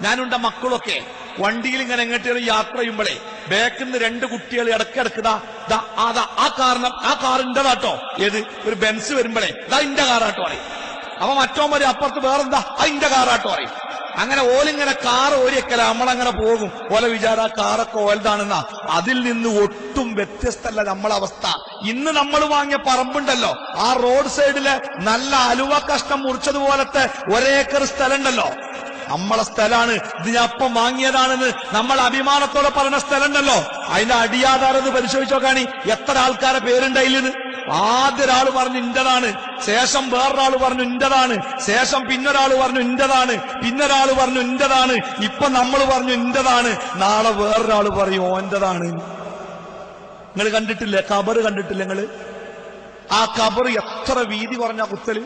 ഞാനുണ്ട മക്കളൊക്കെ വണ്ടിയിൽ ഇങ്ങനെ എങ്ങോട്ടും യാത്ര ചെയ്യുമ്പോഴേ ബാക്കിൽ നിന്ന് 2 കുട്ടികൾ ഇടക്കിടക്ക് ആ കാറിൻ്റെതാട്ടോ. ഏത് ഒരു ബെൻസ് വരുമ്പോഴേ ഇന്റെ കാറാട്ടോ പറയും. അപ്പൊ മറ്റോമാര് അപ്പുറത്ത് വേറെന്താ ഇന്റെ കാറാട്ടോ പറയും. അങ്ങനെ ഓലിങ്ങനെ കാർ ഓരിയക്കല നമ്മളങ്ങനെ പോകും. ഓല വിചാര കാറൊക്കെ ഓലതാണെന്നാ. അതിൽ നിന്ന് ഒട്ടും വ്യത്യസ്തല്ല നമ്മളെ അവസ്ഥ. ഇന്ന് നമ്മൾ വാങ്ങിയ പറമ്പുണ്ടല്ലോ, ആ റോഡ് സൈഡില് നല്ല അലുവ കഷ്ണം മുറിച്ചതുപോലത്തെ 1 ഏക്കർ സ്ഥലം ഉണ്ടല്ലോ, നമ്മളെ സ്ഥലമാണ്. ഇത് ഞാൻ അപ്പം വാങ്ങിയതാണെന്ന് നമ്മൾ അഭിമാനത്തോടെ പറഞ്ഞ സ്ഥലം ഉണ്ടല്ലോ, അതിന്റെ അടിയാധാരം പരിശോധിച്ചോ കാണി എത്ര ആൾക്കാരെ പേരുണ്ടായില്ലെന്ന്. ആദ്യ ഒരാൾ പറഞ്ഞു ഇന്റതാണ്, ശേഷം വേറൊരാൾ പറഞ്ഞു ഇന്റതാണ്, ശേഷം പിന്നൊരാൾ പറഞ്ഞു ഇന്റതാണ്, പിന്നൊരാൾ പറഞ്ഞു ഇന്റതാണ്, ഇപ്പൊ നമ്മൾ പറഞ്ഞു ഇന്റതാണ്, നാളെ വേറൊരാൾ പറയും ഓന്റതാണ്. നിങ്ങൾ കണ്ടിട്ടില്ലേ ഖബർ? കണ്ടിട്ടില്ല നിങ്ങള്? ആ ഖബർ എത്ര വീതി കുറഞ്ഞ കുത്തല്.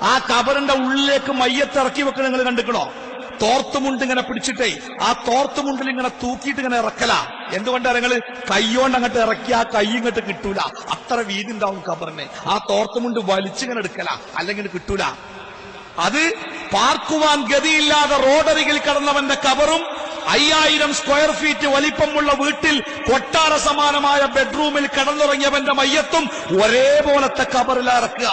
ആ ഖബറിന്റെ ഉള്ളിലേക്ക് മയ്യത്ത് ഇറക്കി വെക്കണ നിങ്ങൾ കണ്ടിക്കണോ? തോർത്തുമുണ്ട് ഇങ്ങനെ പിടിച്ചിട്ടേ ആ തോർത്തുമുണ്ടിൽ ഇങ്ങനെ തൂക്കിയിട്ട് ഇങ്ങനെ ഇറക്കല. എന്തുകൊണ്ടാണ് നിങ്ങൾ കൈയോണ്ട് അങ്ങോട്ട് ഇറക്കി ആ കൈ ഇങ്ങോട്ട് കിട്ടൂല, അത്ര വീതി ഉണ്ടാവും ഖബറിനെ. ആ തോർത്തുമുണ്ട് വലിച്ചിങ്ങനെ എടുക്കല, അല്ലെങ്കിൽ കിട്ടൂല. അത് പാർക്കുവാൻ ഗതിയില്ലാതെ റോഡരികിൽ കടന്നവന്റെ ഖബറും 5000 സ്ക്വയർ ഫീറ്റ് വലിപ്പമുള്ള വീട്ടിൽ കൊട്ടാര സമാനമായ ബെഡ്റൂമിൽ കിടന്നുറങ്ങിയവന്റെ മയ്യത്തും ഒരേപോലത്തെ ഖബറിൽ ഇറക്കുക.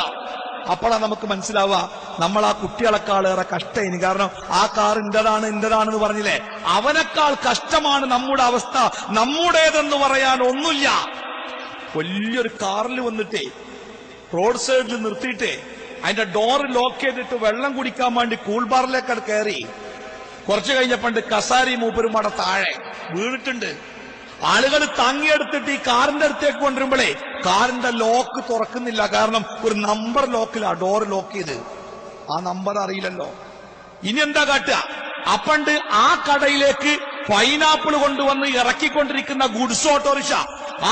അപ്പോഴാണ് നമുക്ക് മനസ്സിലാവുക നമ്മൾ ആ കുട്ടികളെക്കാളേറെ കഷ്ടയിന്. കാരണം ആ കാർ ഇന്റതാണെന്ന് പറഞ്ഞില്ലേ, അവനേക്കാൾ കഷ്ടമാണ് നമ്മുടെ അവസ്ഥ. നമ്മുടേതെന്ന് പറയാൻ ഒന്നുമില്ല. വലിയൊരു കാറിൽ വന്നിട്ടേ റോഡ് സൈഡിൽ നിർത്തിയിട്ടേ അതിന്റെ ഡോറ് ലോക്ക് ചെയ്തിട്ട് വെള്ളം കുടിക്കാൻ വേണ്ടി കൂൾ ബാറിലേക്ക് കയറി. കുറച്ചു കഴിഞ്ഞപ്പണ്ട് കസാരി മൂപ്പരും അവിടെ താഴെ വീണിട്ടുണ്ട്. ആളുകൾ താങ്ങിയെടുത്തിട്ട് ഈ കാറിന്റെ അടുത്തേക്ക് കൊണ്ടുവരുമ്പോഴേ കാറിന്റെ ലോക്ക് തുറക്കുന്നില്ല. കാരണം ഒരു നമ്പർ ലോക്കിലാ ഡോറ് ലോക്ക് ചെയ്ത്. ആ നമ്പർ അറിയില്ലല്ലോ. ഇനി എന്താ കാട്ടുക? അപ്പണ്ട് ആ കടയിലേക്ക് പൈനാപ്പിൾ കൊണ്ടുവന്ന് ഇറക്കിക്കൊണ്ടിരിക്കുന്ന ഗുഡ്സ് ഓട്ടോറിക്ഷ,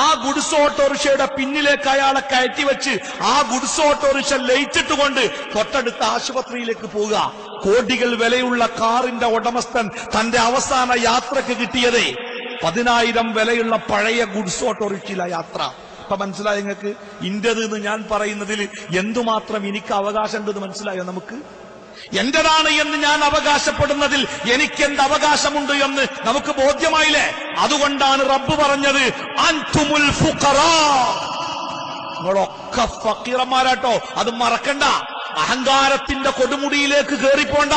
ആ ഗുഡ്സ് ഓട്ടോറിക്ഷയുടെ പിന്നിലേക്ക് അയാളെ കയറ്റി വെച്ച് ആ ഗുഡ്സ് ഓട്ടോറിക്ഷ ലയിച്ചിട്ടുകൊണ്ട് തൊട്ടടുത്ത ആശുപത്രിയിലേക്ക് പോവുക. കോടികൾ വിലയുള്ള കാറിന്റെ ഉടമസ്ഥൻ തന്റെ അവസാന യാത്രക്ക് കിട്ടിയതേ 10,000 വിലയുള്ള പഴയ ഗുഡ്സ് ഓട്ടോറിക്ഷയിലെ യാത്ര. ഇപ്പൊ മനസ്സിലായോ നിങ്ങൾക്ക്? ഇന്റത് എന്ന് ഞാൻ പറയുന്നതിൽ എന്തുമാത്രം എനിക്ക് അവകാശമുണ്ടെന്ന് മനസ്സിലായോ നമുക്ക്? എന്റേതാണ് എന്ന് ഞാൻ അവകാശപ്പെടുന്നതിൽ എനിക്ക് എന്ത് അവകാശമുണ്ട് എന്ന് നമുക്ക് ബോധ്യമായില്ലേ? അതുകൊണ്ടാണ് റബ്ബ് പറഞ്ഞത് അൻതുമുൽ ഫുഖറാ, നിങ്ങളൊക്കെ ഫക്കീറന്മാരാട്ടോ. അത് മറക്കണ്ട. അഹങ്കാരത്തിന്റെ കൊടുമുടിയിലേക്ക് കേറിപ്പോണ്ട.